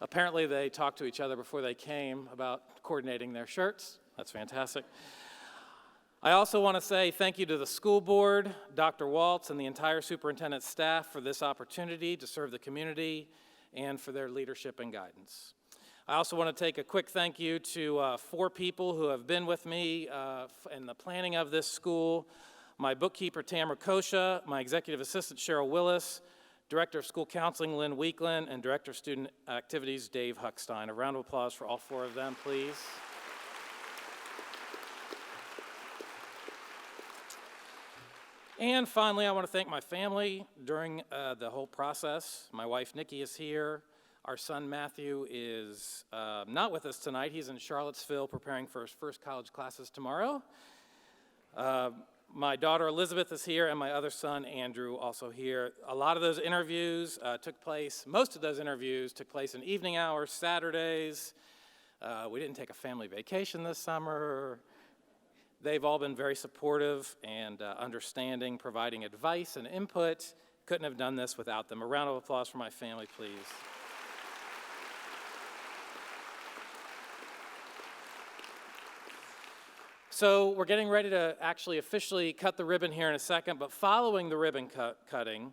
Apparently they talked to each other before they came about coordinating their shirts. That's fantastic. I also want to say thank you to the school board, Dr. Waltz, and the entire superintendent's staff for this opportunity to serve the community and for their leadership and guidance. I also want to take a quick thank you to 4 people who have been with me in the planning of this school: my bookkeeper, Tamara Kosha, my executive assistant, Cheryl Willis, Director of School Counseling, Lynn Weekland, and Director of Student Activities, Dave Huckstein. A round of applause for all 4 of them, please. And finally, I want to thank my family during the whole process. My wife, Nikki, is here. Our son, Matthew, is not with us tonight. He's in Charlottesville preparing for his first college classes tomorrow. My daughter, Elizabeth, is here, and my other son, Andrew, also here. A lot of those interviews most of those interviews took place in evening hours, Saturdays. We didn't take a family vacation this summer. They've all been very supportive and understanding, providing advice and input. Couldn't have done this without them. A round of applause for my family, please. So we're getting ready to actually officially cut the ribbon here in a second, but following the ribbon cutting,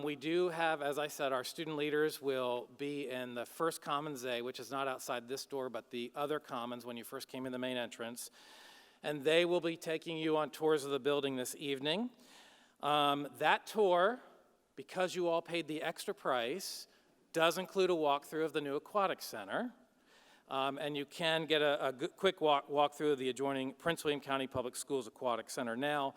we do have, as I said, our student leaders will be in the first Commons A, which is not outside this door, but the other Commons when you first came in the main entrance. And they will be taking you on tours of the building this evening. That tour, because you all paid the extra price, does include a walkthrough of the new Aquatic Center. And you can get a quick walkthrough of the adjoining Prince William County Public Schools Aquatic Center. Now,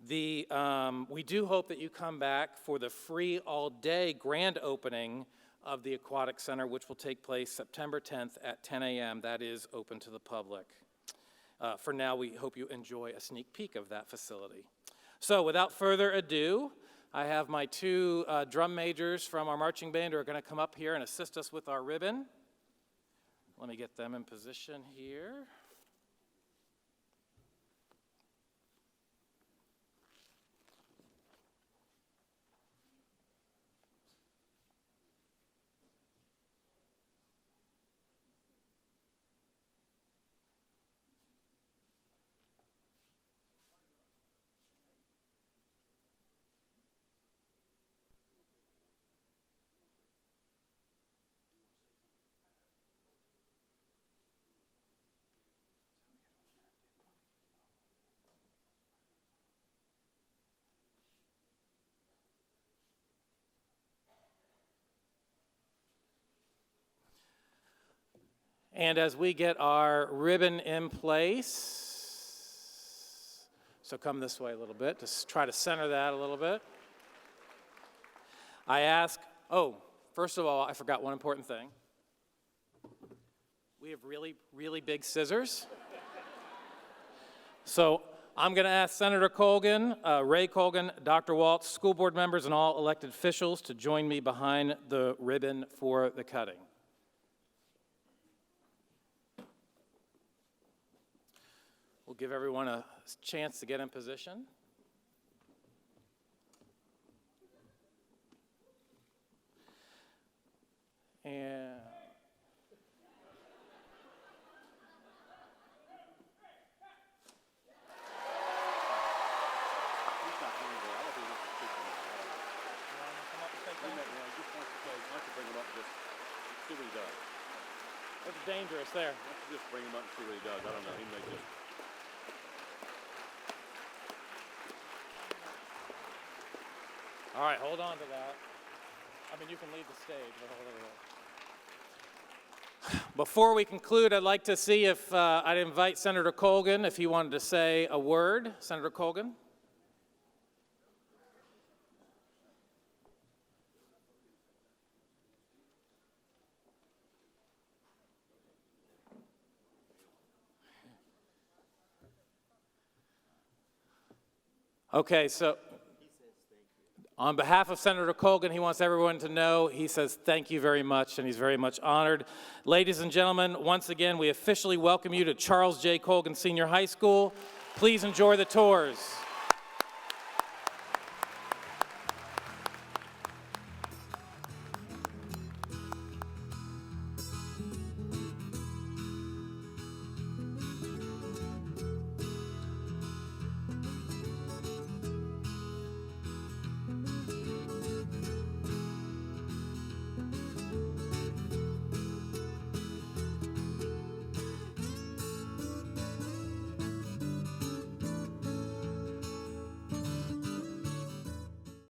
we do hope that you come back for the free all-day grand opening of the Aquatic Center, which will take place September 10th at 10 a.m. That is open to the public. For now, we hope you enjoy a sneak peek of that facility. So without further ado, I have my 2 drum majors from our marching band who are going to come up here and assist us with our ribbon. Let me get them in position here. And as we get our ribbon in place, so come this way a little bit, just try to center that a little bit. I ask, first of all, I forgot one important thing. We have really, really big scissors. So I'm going to ask Senator Colgan, Ray Colgan, Dr. Waltz, school board members, and all elected officials to join me behind the ribbon for the cutting. We'll give everyone a chance to get in position. And it's dangerous there. Just bring him up and see what he does. I don't know. He may just. All right, hold on to that. I mean, you can leave the stage, but hold on. Before we conclude, I'd like to see if I'd invite Senator Colgan if he wanted to say a word. Senator Colgan. Okay, so on behalf of Senator Colgan, he wants everyone to know he says thank you very much, and he's very much honored. Ladies and gentlemen, once again, we officially welcome you to Charles J. Colgan Senior High School. Please enjoy the tours.